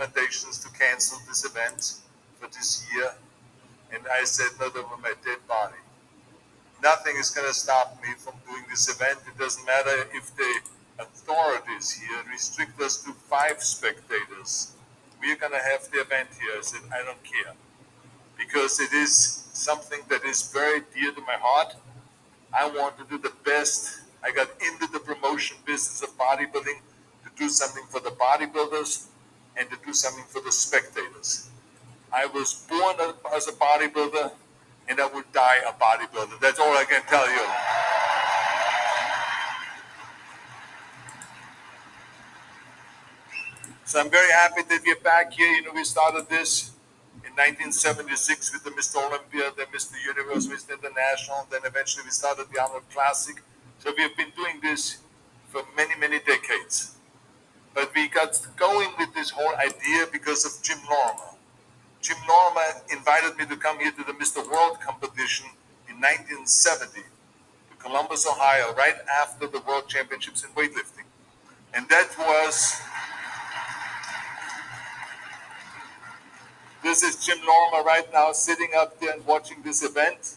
recommendations to cancel this event for this year. And I said, not over my dead body. Nothing is going to stop me from doing this event. It doesn't matter if the authorities here restrict us to 5 spectators. We're going to have the event here. I said, I don't care. Because it is something that is very dear to my heart. I want to do the best. I got into the promotion business of bodybuilding to do something for the bodybuilders and to do something for the spectators. I was born as a bodybuilder, and I would die a bodybuilder. That's all I can tell you. So I'm very happy that we're back here. You know, we started this in 1976 with the Mr. Olympia, then Mr. Universe, Mr. International, then eventually we started the Arnold Classic. So we have been doing this for many, many decades. But we got going with this whole idea because of Jim Lorimer. Jim Lorimer invited me to come here to the Mr. World competition in 1970 to Columbus, Ohio, right after the World Championships in weightlifting. And that was, this is Jim Lorimer right now sitting up there and watching this event.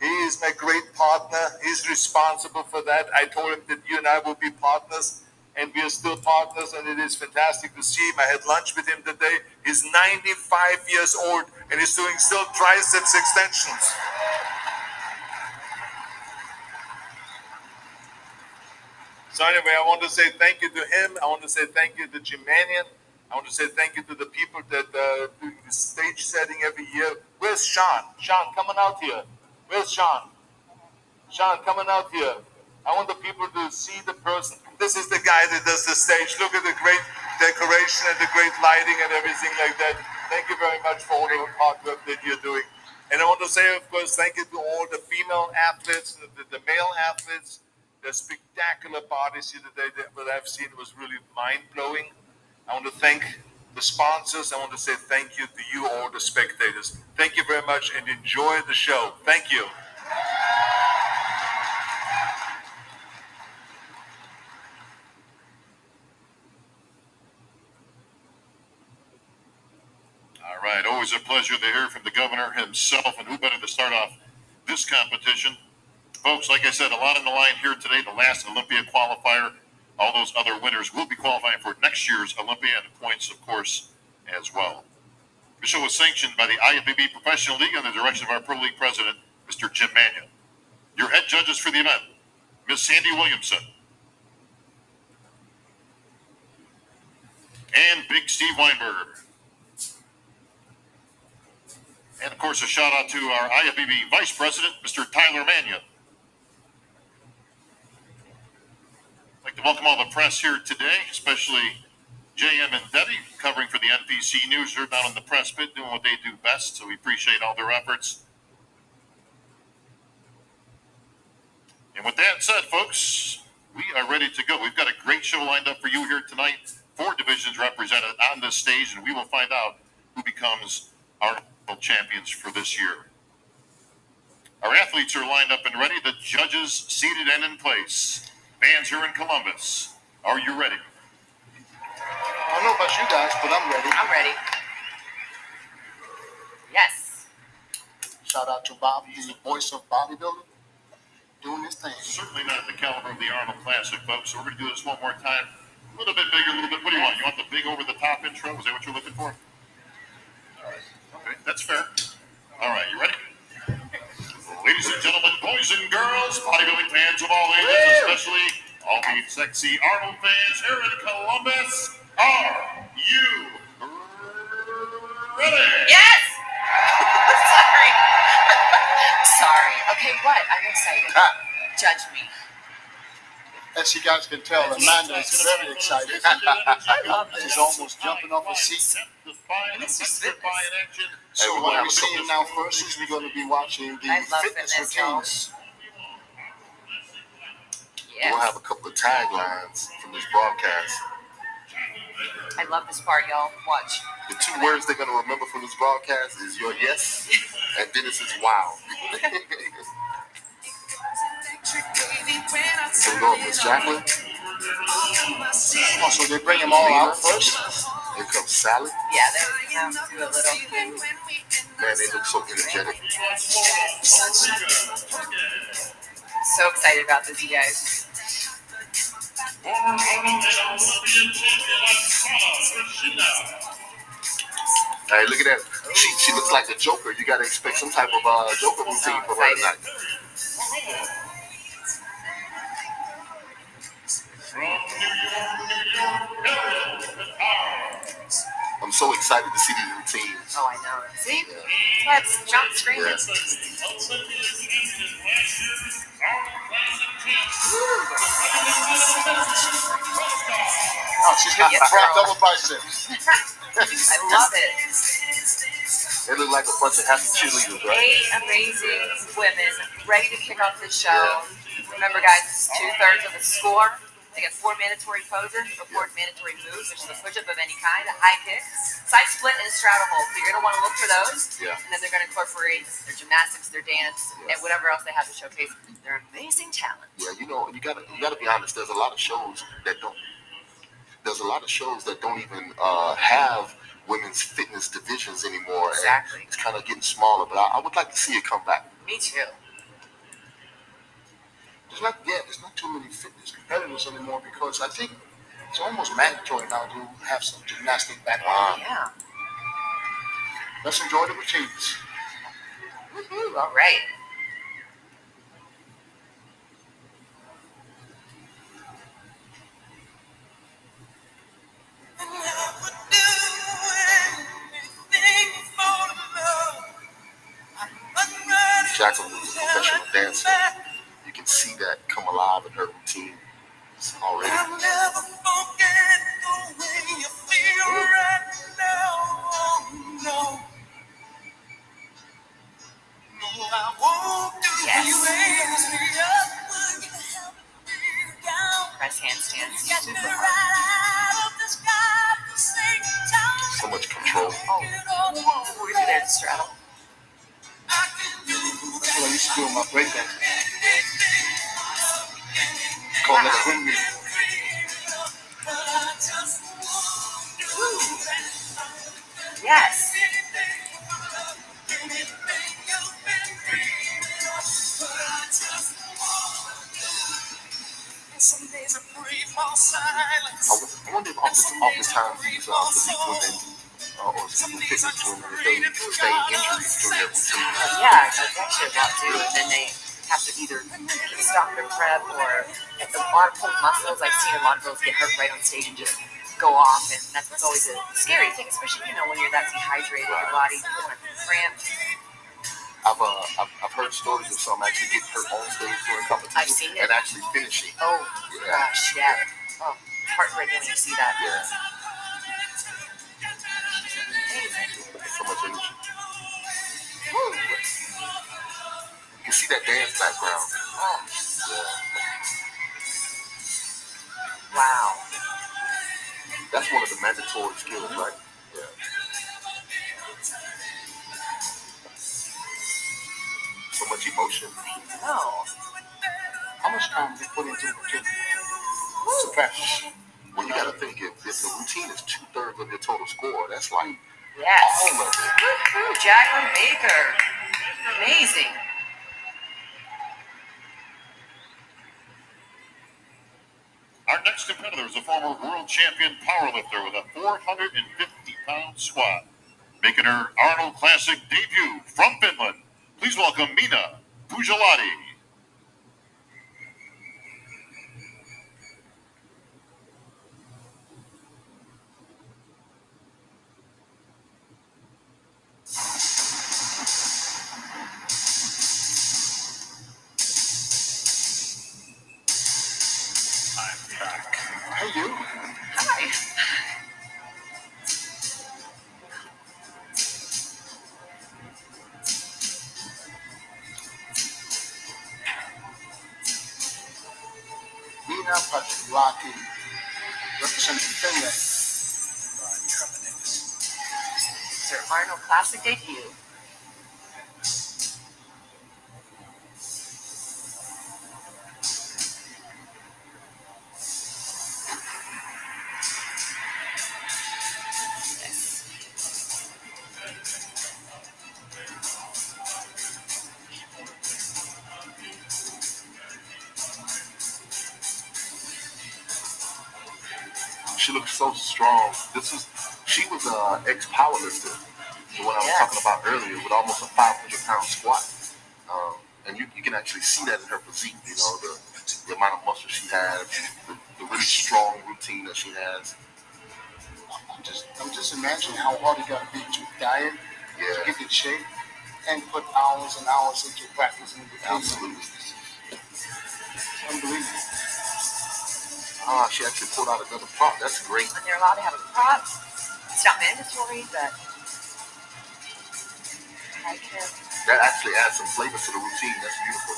He is my great partner. He's responsible for that. I told him that you and I will be partners. And we are still partners, and it is fantastic to see him. I had lunch with him today. He's 95 years old, and he's doing still triceps extensions. So anyway, I want to say thank you to him. I want to say thank you to Jim Mannion. I want to say thank you to the people that are doing the stage setting every year. Where's Sean? Sean, coming out here. Where's Sean? Sean, coming out here. I want the people to see the person. This is the guy that does the stage. Look at the great decoration and the great lighting and everything like that. Thank you very much for all the hard work that you're doing. And I want to say, of course, thank you to all the female athletes, the male athletes, the spectacular bodies here today that I've seen was really mind-blowing. I want to thank the sponsors. I want to say thank you to you, all the spectators. Thank you very much and enjoy the show. Thank you. All right, always a pleasure to hear from the governor himself, and who better to start off this competition. Folks, like I said, a lot on the line here today. The last Olympia qualifier, all those other winners will be qualifying for next year's Olympia, and points, of course, as well. The show was sanctioned by the IFBB Professional League under the direction of our Pro League president, Mr. Jim Mannion. Your head judges for the event, Ms. Sandy Williamson and Big Steve Weinberger. And, of course, a shout-out to our IFBB Vice President, Mr. Tyler Mannion. I'd like to welcome all the press here today, especially JM and Debbie, covering for the NPC News. They're down in the press pit doing what they do best, so we appreciate all their efforts. And with that said, folks, we are ready to go. We've got a great show lined up for you here tonight. 4 divisions represented on this stage, and we will find out who becomes our champions for this year. Our athletes are lined up and ready. The judges seated and in place. Fans here in Columbus, are you ready? I don't know about you guys, but I'm ready. I'm ready. Yes. Shout out to Bob, the voice of bodybuilding, doing his thing. Certainly not the caliber of the Arnold Classic, folks. So we're going to do this one more time. A little bit bigger, a little bit. What do you want? You want the big over-the-top intro? Is that what you're looking for? Okay, that's fair. All right, you ready? Ladies and gentlemen, boys and girls, bodybuilding fans of all ages, especially all the sexy Arnold fans here in Columbus, are you ready? Yes! Sorry. Sorry. Okay, what? I'm excited. Judge me. As you guys can tell, Amanda is very excited. I love this. She's almost jumping off her seat. This is fitness. So what we're seeing now first is we're going to be watching the fitness routines. Yes. We'll have a couple of taglines from this broadcast. I love this part, y'all. Watch. The 2 words they're going to remember from this broadcast is your yes and Dennis's wow. So we go with Miss Jacqueline. Oh, so they bring them all out first? Here comes salad. Yeah, they would do a little. Man, they look so energetic. So excited about this, you guys. Hey, look at that. She looks like a Joker. You got to expect some type of Joker routine for her tonight. I'm so excited to see these routines. Oh, I know. See? Let's jump screen. Yeah. Oh, she's getting double biceps. I love it. They look like a bunch of happy cheerleaders, right? 8 amazing women ready to kick off this show. Yeah. Remember, guys, this is 2/3 of the score. They get 4 mandatory poses, or 4 mandatory moves, which is a push-up of any kind, a high kick, side split, and a straddle hold. So you're going to want to look for those. Yeah. And then they're going to incorporate their gymnastics, their dance, and whatever else they have to showcase their amazing talent. Yeah, you know, you gotta be honest. There's a lot of shows that don't. There's a lot of shows that don't even have women's fitness divisions anymore. Exactly. And it's kind of getting smaller, but I would like to see it come back. Me too. There's not too many fitness competitors anymore because I think it's almost mandatory now to have some gymnastic background. Yeah. Let's enjoy the routines. Woohoo! All right. Jacqueline was a professional dancer. You can see that come alive in her routine already. Yes. Press handstands. Super hard. So much control. Oh, we're gonna do that straddle. That's what I used to do in my breakdance. Called it a windmill. Yes. I wonder if oftentimes these elite women or fitness women, if they sustain injuries during their routine. Yeah, that's actually a lot too. And then they have to either stop their prep or if a lot of pull muscles. I've seen a lot of girls get hurt right on stage and just go off, and that's always a scary thing, especially when you're that dehydrated, your body going cramp. I've heard stories of some actually getting hurt on stage during competition. I've seen it. And actually finishing. Oh gosh, yeah. Oh, heartbreaking when you see that. Yeah. Amazing. So much energy. Woo. You can see that dance background. Oh. Yeah. Wow. That's one of the mandatory skills, right? Yeah. So much emotion. No. How much time do you put into the routine? To practice. Well, you got to think if the routine is 2/3 of your total score, that's like Yes. all of it. Woo-hoo, Jacqueline Baker. Amazing. Our next competitor is a former world champion powerlifter with a 450-pound squat, making her Arnold Classic debut from Finland. Please welcome Mina Pujalati. Hey, you. Hi. Mina Pujalati, representing Finland. It's her Arnold Classic debut. so strong. She was an ex-powerlifter, the one I was talking about earlier, with almost a 500-pound squat. And you can actually see that in her physique, you know, the amount of muscle she has, the really strong routine that she has. I'm just imagining how hard you got to be to diet, to get in shape, and put hours and hours into practice and routine. Absolutely. It's unbelievable. She actually pulled out another prop. That's great. And they're allowed to have a prop. It's not mandatory, but I can. That actually adds some flavor to the routine. That's beautiful.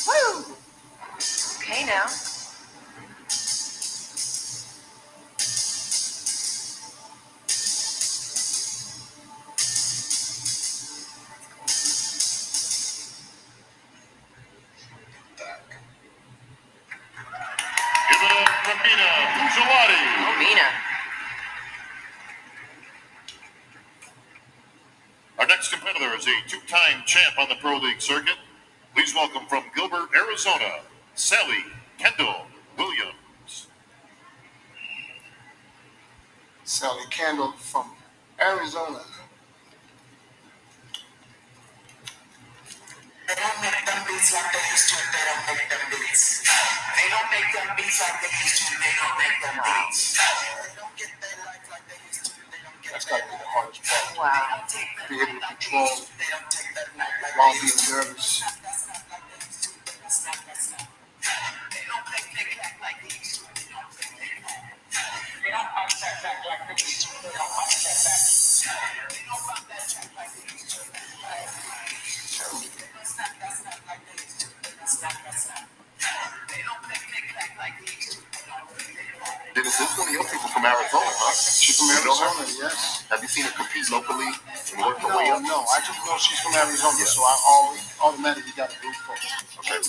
Woo! Okay, now. Give it up, Rabina Bujawati. Robina. Our next competitor is a two-time champ on the Pro League circuit. Please welcome from Gilbert, Arizona, Sally Kendall Williams. Sally Kendall from Arizona. They don't make them beats like they used to. They don't make them beats. They don't make them beats like they used to. They don't make them beats. They don't get their life like they used to. They don't get. That's got to be the hardest part. Wow. Be able to control while being nervous. Dennis, this is one of your people from Arizona, huh? She's from Arizona, yes. Have you seen her compete locally and work her way up? No, I just know she's from Arizona, so I always automatically got a root for her. Okay.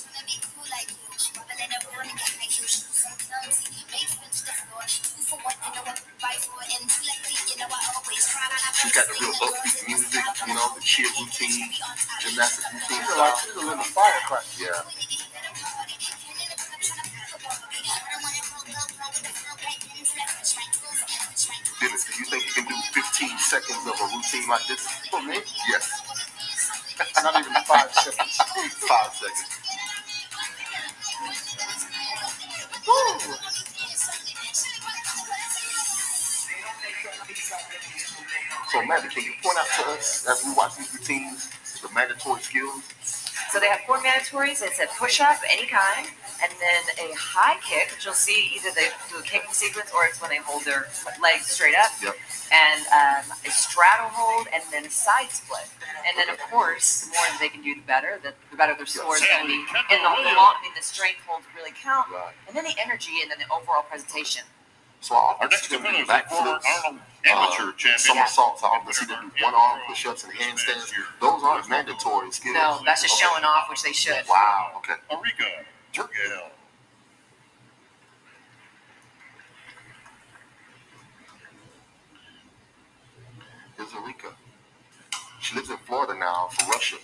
She's got the real upbeat music, you know, the cheer routine, gymnastic routine. She's a little firecracker. Yeah. Dennis, do you think you can do 15 seconds of a routine like this? For me? Yes. Not even 5 seconds. 5 seconds. Woo! So, Amanda, can you point out to us, as we watch these routines, the mandatory skills? So they have 4 mandatories. It's a push-up, any kind, and then a high kick, which you'll see either they do a kicking sequence or it's when they hold their legs straight up. Yep. And a straddle hold, and then a side split. And then, of course, the more that they can do, the better. The better their score is going to be. And the strength holds really count. Right. And then the energy, and then the overall presentation. So I Our next see them do competitor is the former backflips, Arnold amateur champion. somersaults. I often see them do one-arm push-ups and handstands. Those aren't mandatory skills. No, that's just showing off, which they should. Wow. Okay. Arika Turgel. Here's Arika. She lives in Florida now for Russia.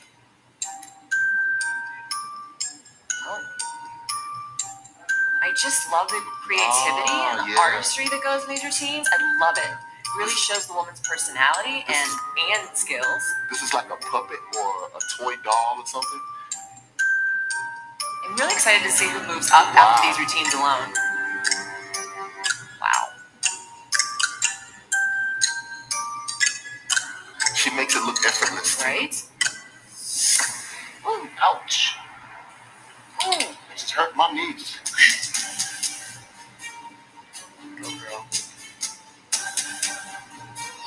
I just love the creativity and the artistry that goes in these routines. I love it. Really shows the woman's personality and skills. This is like a puppet or a toy doll or something. I'm really excited to see who moves up after these routines alone. Wow. She makes it look effortless. Right? Ooh, ouch. Ooh, it just hurt my knees. Go, girl.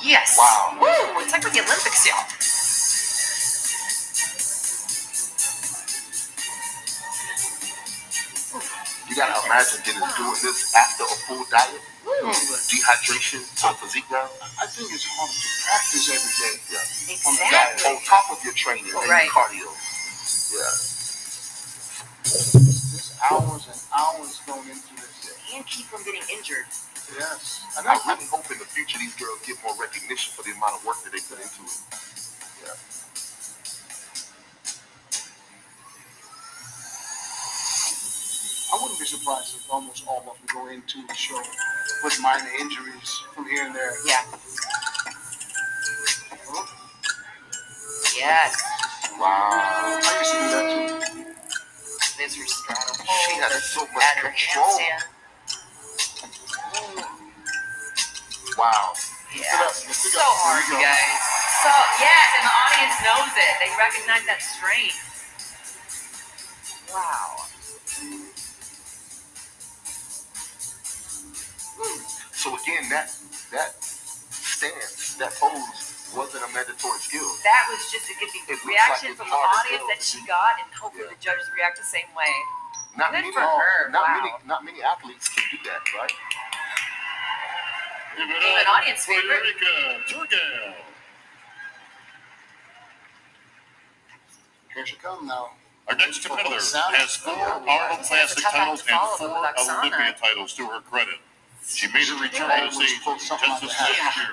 Yes. Wow. Woo! It's like with the Olympics, y'all. You gotta imagine Dennis doing this after a full diet, Woo! dehydration, some physique down. I think it's hard to practice every day. Yeah. Exactly. On top of your training and Right. your cardio. Yeah. There's hours and hours going into this. And keep from getting injured. Yes. And I really hope in the future these girls get more recognition for the amount of work that they put into it. Yeah. I wouldn't be surprised if almost all of them go into the show with minor injuries from here and there. Yeah. Yes. Wow. I used to do that too. There's her straddle. She has so much At her control. handstand. Wow. Yeah. So hard, you guys. So, yes, and the audience knows it. They recognize that strength. Wow. So again, that stance, that pose wasn't a mandatory skill. That was just to get the It looks reaction like from it's the hard to audience tell. that she got, and hopefully the judges react the same way. Not Good many, for her. Wow. not many athletes can do that, right? Give it Even up audience for favorite. Eureka Turgal. Here she comes now. Our next competitor has 4 Arnold Classic tough act titles to and follow, 4 though, with Oksana. Olympia titles to her credit. She made her return to the stage just this last year.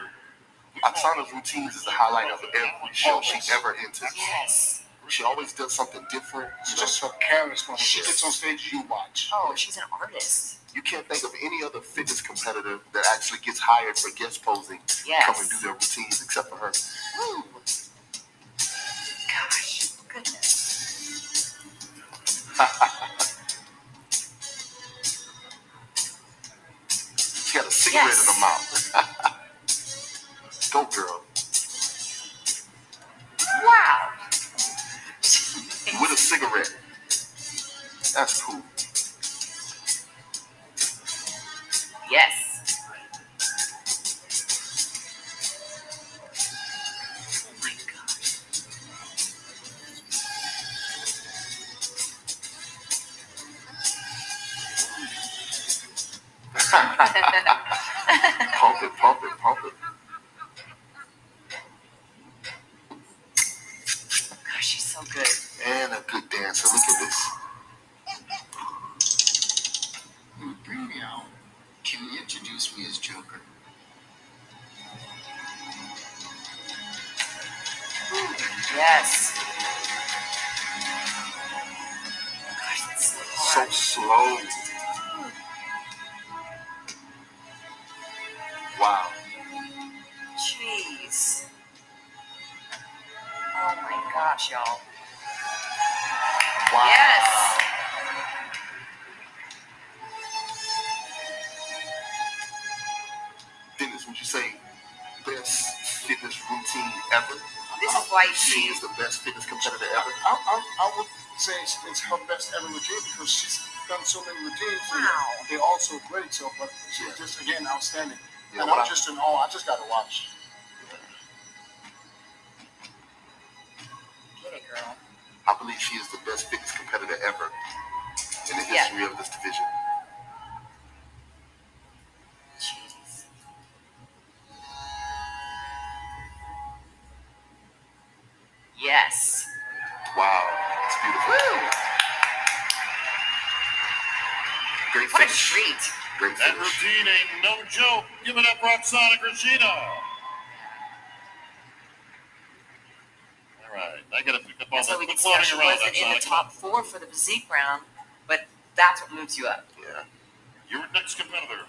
Oksana's routines is the highlight of every show she ever enters. Yes. She always does something different. It's just her charisma. She gets on stage, you watch. Oh, she's an artist. You can't think of any other fitness competitor that actually gets hired for guest posing to come and do their routines except for her. Ooh. Gosh, goodness. She had a cigarette in her mouth. Go, girl. Wow. With a cigarette. That's cool. Yes. Oh my gosh. Pump it, pump it, pump it. Gosh, she's so good. And a good dancer. Look at this. Bring me out. Can you introduce me as Joker? Yes. Gosh, that's so So hard. slow. Wow. Jeez. Oh my gosh, y'all. Wow. Yes. Dennis, would you say best fitness routine ever? This is why She is the best fitness competitor ever. I would say it's her best ever routine because she's done so many routines. Wow. And they're all so great. So, but she's just, again, outstanding. Yeah, and what I'm just in awe. I just got to watch. Get it, girl. I believe she is the best fitness competitor ever in the history of this division. Jeez. Yes. Wow. It's beautiful. Woo. Great What a finish. treat. Great That finish. routine ain't no joke. Give it up, Roxana Grishina. All right, I gotta pick up all That's why that. we can Quit see how floating she around, wasn't in the Roxana. top 4 for the physique round, but that's what moves you up. Yeah. Your next competitor,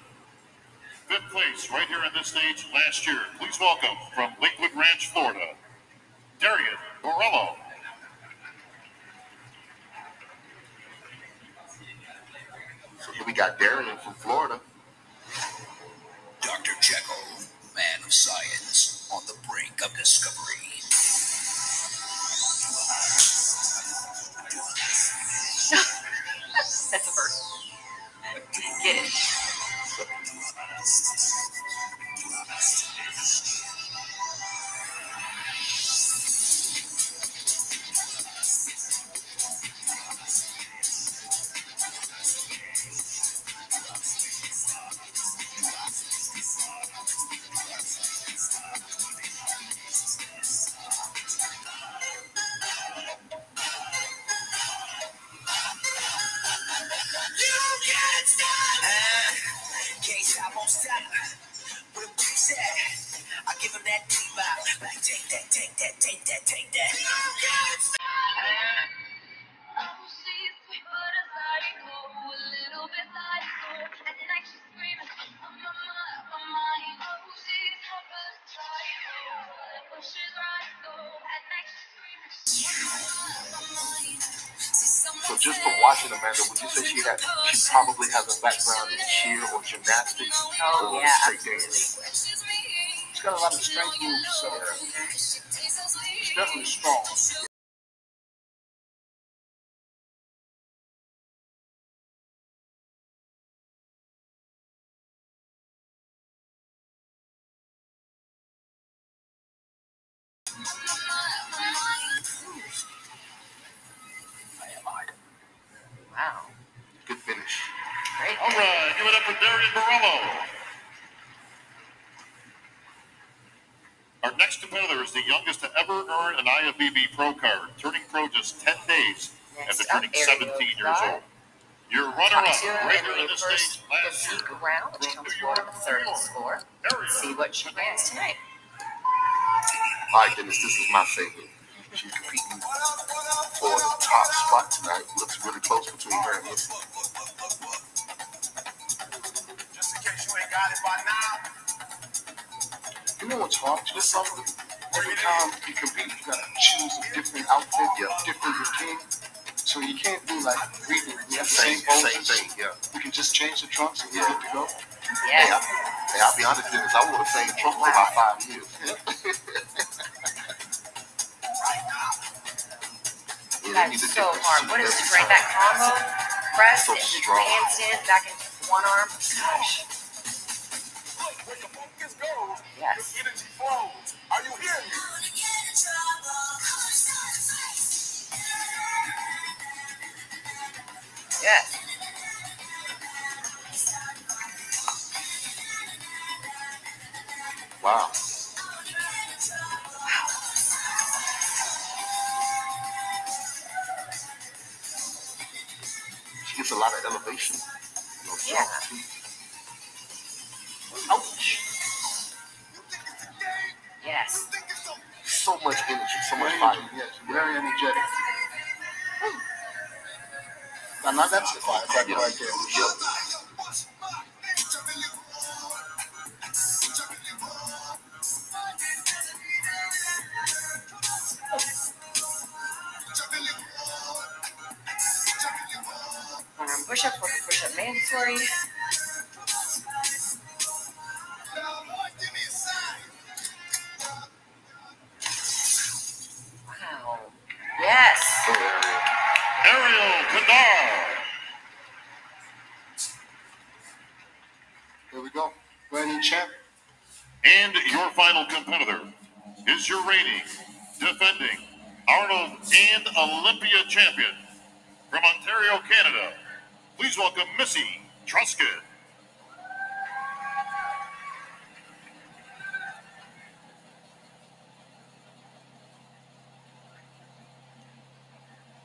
5th place right here on this stage last year. Please welcome from Lakewood Ranch, Florida, Darian Borello. So here we got Darian from Florida. Dr. Jekyll, man of science, on the brink of discovery. That's a first. Get it. take that, take that. So just from watching Amanda, would you say she probably has a background in cheer or gymnastics or straight dance? She's got a lot of strength moves, so she's definitely strong. Wow. Good finish. Great. All right, give it up for Darian Barello. Our next competitor is the youngest to ever earn an IFBB Pro card, turning pro just 10 days after turning 17 years old. Your runner-up right here in this stage last year physique round, which comes forward with a third in the score. See what she brings tonight. My goodness, this is my favorite. She's competing for the top spot tonight. Looks really close between her and Missy. Just in case you ain't got it by now. You know what's hard? Just something. Every time you compete, you gotta choose a different outfit, different routine. So you can't do like reading. We have the same thing, yeah. We can just change the trunks and we're good to go. Yeah. Hey, I'll be honest, Dennis, I wore the same trunk for about 5 years. That's so hard. What is straight? That combo press So and strong. handstand back in one arm. Gosh. Where the focus goes, Yes. the energy flows. Are you hearing me? Yes. Wow. She gets a lot of elevation. Yeah. Ouch. Yes. So much energy, so much fire. Yes, very energetic. Now that's the firecracker right there. Push-up for the push-up mandatory. Wow. Yes. Ariel Kadar. Here we go. Reigning champ. And your final competitor is your reigning, defending Arnold and Olympia champion from Ontario, Canada. Please welcome Missy Truscott.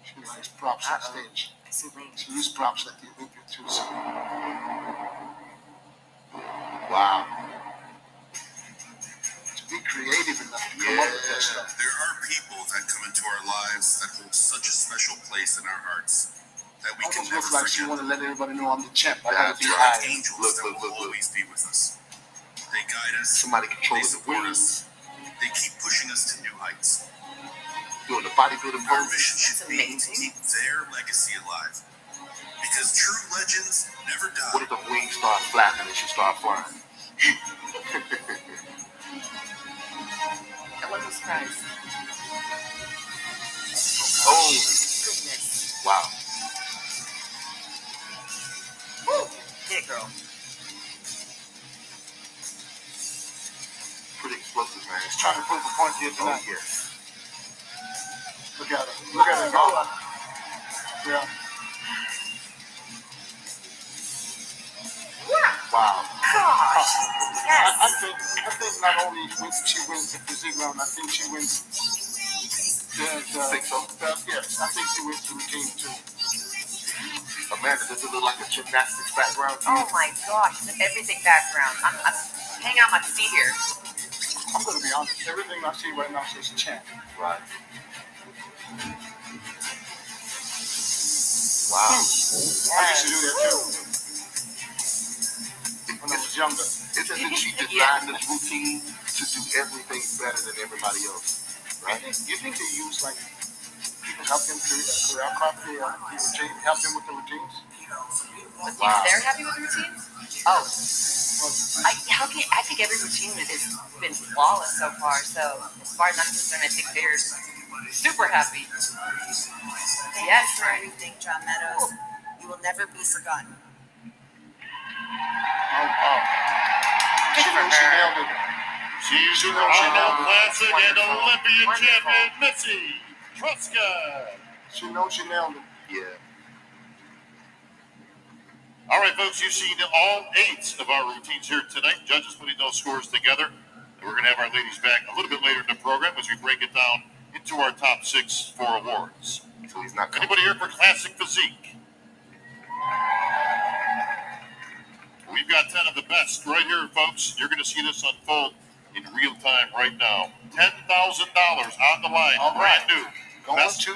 She likes props on stage. I see Lane. She used props at the Olympia too. So. Wow. To be creative enough to come up with that stuff. There are people that come into our lives that hold such a special place in our hearts that we can Almost never looks like she forget. want to let everybody know I'm the champ. I gotta That's be right. high. Angels that will always be with us. They guide us. Somebody They controlling the support wings, us. They keep pushing us to new heights. doing the bodybuilding Our poses. mission should That's be to amazing. keep their legacy alive. Because true legends never What die. if the wings start flapping and she start flying? I wasn't surprised. Oh, Goodness. wow. Woo. Get it, girl. Pretty explosive, man. She's trying to prove a point here Oh, tonight. yes. Look at her. Look at her go. Yeah. Wow. Gosh. Yes. I think not only she wins the physique round, I think she wins Think so? yes, I think she wins the routine too. Amanda, does it look like a gymnastics background to you? Oh my gosh. It's an everything background. I'm hanging on my feet here. I'm going to be honest. Everything I see right now says champ. Right. Wow. I used to do that too when I was younger. It's as if she designed this routine to do everything better than everybody else. Right? You think they use like people help them choreograph the routine, help them with the routines? Wow. They're happy with the routines? Oh. I think every routine has been flawless so far. So as far as I'm concerned, I think they're super happy. Yes, for everything, John Meadows. You will never be forgotten. She nailed it. She's the Arnold Classic and Olympian champion, Missy Truska. She knows she nailed it. Yeah. All right, folks, you've seen all 8 of our routines here tonight. Judges putting those scores together. And we're going to have our ladies back a little bit later in the program as we break it down into our top 6 for awards. So he's not. Anybody here for Classic Physique? We've got 10 of the best right here, folks. You're going to see this unfold in real time right now. $10,000 on the line, All brand right. new. Going Best to